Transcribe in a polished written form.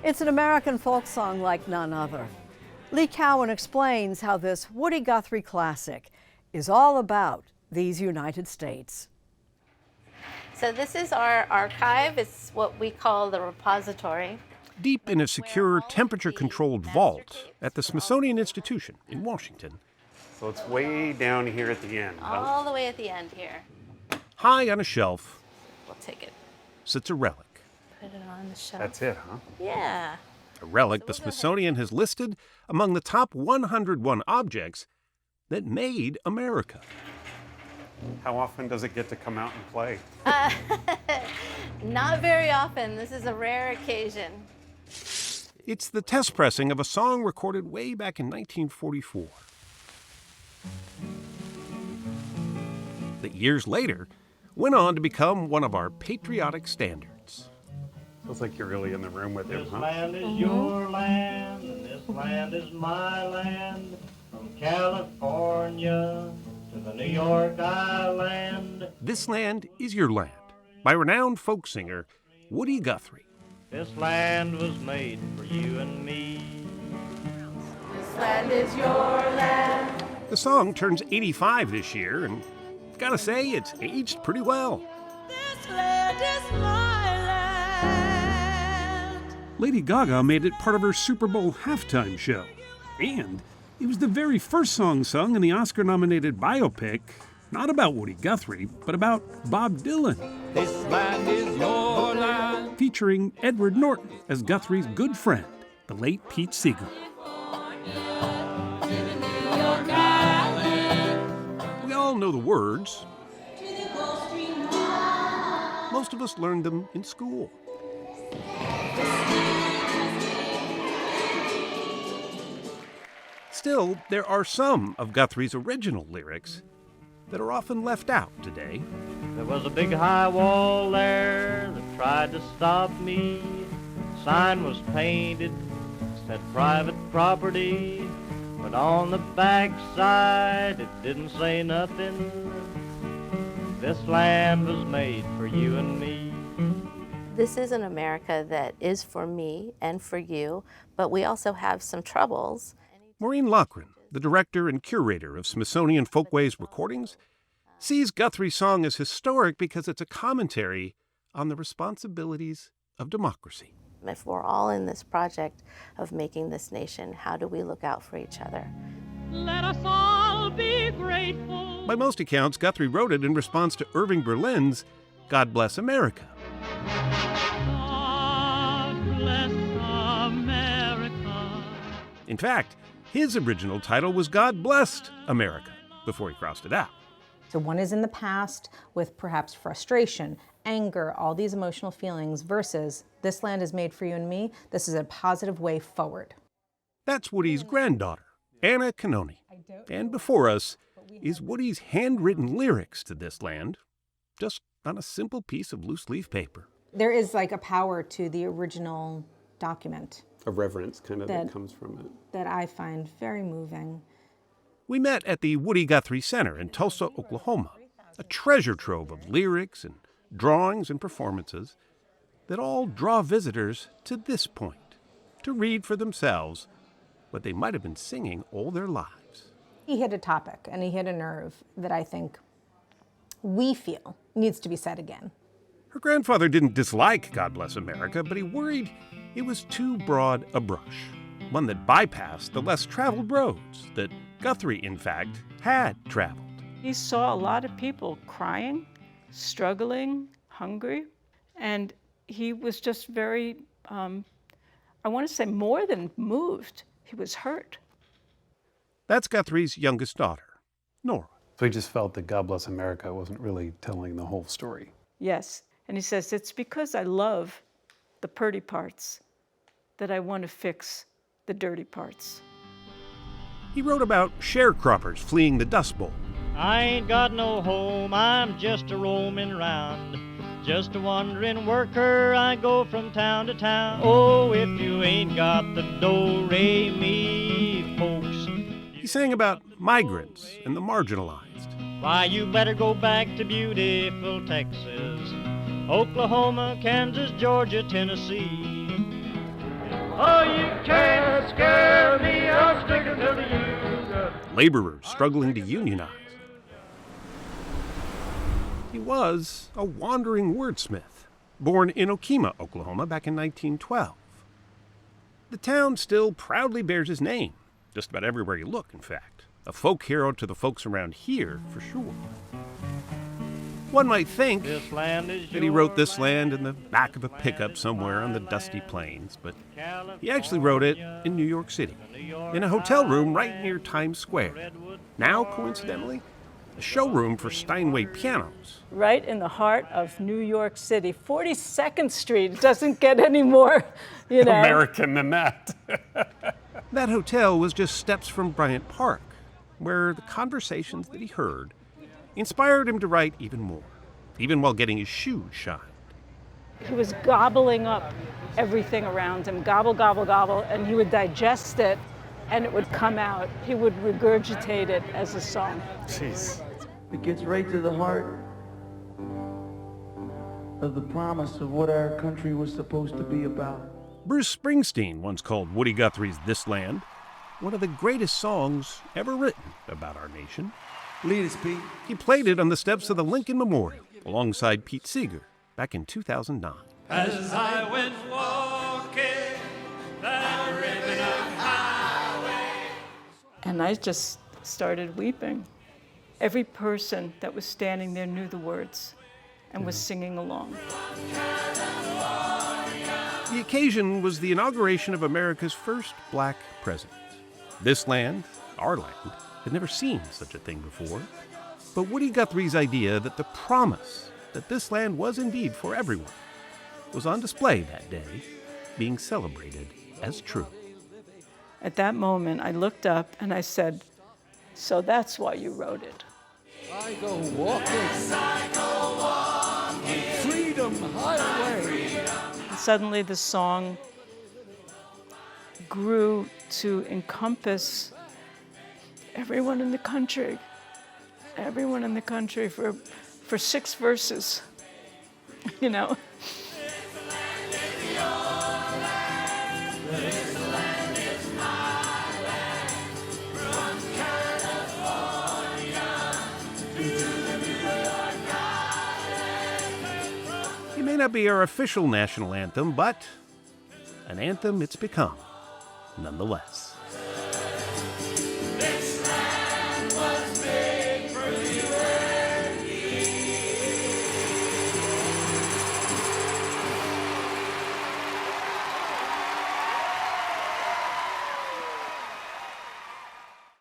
It's an American folk song like none other. Lee Cowan explains how this Woody Guthrie classic is all about these United States. So this is our archive. It's what we call the repository. Deep in a secure, temperature-controlled vault at the Smithsonian Institution in Washington. So it's way down here at the end. All the way at the end here. High on a shelf We'll take it. sits a relic. Put it on the shelf. That's it, huh? Yeah. A relic the Smithsonian has listed among the top 101 objects that made America. How often does it get to come out and play? Not very often. This is a rare occasion. It's the test pressing of a song recorded way back in 1944. That years later went on to become one of our patriotic standards. Feels like you're really in the room with him, This huh? land is your land, and this land is my land. From California to the New York Island. This Land is Your Land, by renowned folk singer Woody Guthrie. This land was made for you and me. This land is your land. The song turns 85 this year, and gotta say, it's aged pretty well. This land is my land. Lady Gaga made it part of her Super Bowl halftime show. And it was the very first song sung in the Oscar-nominated biopic, not about Woody Guthrie, but about Bob Dylan. This land is your land. Featuring Edward Norton as Guthrie's good friend, the late Pete Seeger. We all know the words. Most of us learned them in school. Still, there are some of Guthrie's original lyrics that are often left out today. There was a big high wall there that tried to stop me. Sign was painted, said private property, but on the back side it didn't say nothing. This land was made for you and me. This is an America that is for me and for you, but we also have some troubles. Maureen Loughran, the director and curator of Smithsonian Folkways recordings, sees Guthrie's song as historic because it's a commentary on the responsibilities of democracy. If we're all in this project of making this nation, how do we look out for each other? Let us all be grateful. By most accounts, Guthrie wrote it in response to Irving Berlin's God Bless America. God bless America. In fact, his original title was God Blessed America before he crossed it out. So one is in the past with perhaps frustration, anger, all these emotional feelings, versus this land is made for you and me. This is a positive way forward. That's Woody's granddaughter, Anna Canoni. And before us is Woody's handwritten lyrics to This Land, just on a simple piece of loose-leaf paper. There is like a power to the original document. A reverence kind of that comes from it. That I find very moving. We met at the Woody Guthrie Center in Tulsa, Oklahoma, a treasure trove of lyrics and drawings and performances that all draw visitors to this point, to read for themselves what they might have been singing all their lives. He hit a topic and he hit a nerve that I think we feel needs to be said again. Her grandfather didn't dislike God Bless America, but he worried it was too broad a brush, one that bypassed the less traveled roads that Guthrie, in fact, had traveled. He saw a lot of people crying, struggling, hungry, and he was just very, I want to say more than moved. He was hurt. That's Guthrie's youngest daughter, Nora. So he just felt that God Bless America wasn't really telling the whole story. Yes, and he says, it's because I love the pretty parts that I want to fix the dirty parts. He wrote about sharecroppers fleeing the Dust Bowl. I ain't got no home, I'm just a roaming round. Just a wandering worker, I go from town to town. Oh, if you ain't got the do-re-mi, folks. He sang about migrants and the marginalized. Why, you better go back to beautiful Texas, Oklahoma, Kansas, Georgia, Tennessee. Oh, you can't scare me, I'm sticking to the union. Laborers struggling to unionize. He was a wandering wordsmith, born in Okemah, Oklahoma, back in 1912. The town still proudly bears his name, just about everywhere you look, in fact. A folk hero to the folks around here, for sure. One might think This land is that he wrote This Land in the back of a pickup somewhere on the dusty plains, but he actually wrote it in New York City, in a hotel room right near Times Square. Now, coincidentally, a showroom for Steinway pianos. Right in the heart of New York City, 42nd Street. It doesn't get any more, American than that. That hotel was just steps from Bryant Park, where the conversations that he heard inspired him to write even more, even while getting his shoes shined. He was gobbling up everything around him, gobble, gobble, gobble, and he would digest it, and it would come out. He would regurgitate it as a song. Jeez. It gets right to the heart of the promise of what our country was supposed to be about. Bruce Springsteen once called Woody Guthrie's This Land one of the greatest songs ever written about our nation. Lead us, Pete. He played it on the steps of the Lincoln Memorial alongside Pete Seeger back in 2009. As I went walking that ribbon of highway. And I just started weeping. Every person that was standing there knew the words and was singing along. The occasion was the inauguration of America's first black president. This land, our land, had never seen such a thing before. But Woody Guthrie's idea that the promise that this land was indeed for everyone was on display that day, being celebrated as true. At that moment, I looked up and I said, "So that's why you wrote it." I go walking on Freedom Highway. And suddenly the song grew to encompass everyone in the country for 6 verses, It may not be our official national anthem, but an anthem it's become, nonetheless.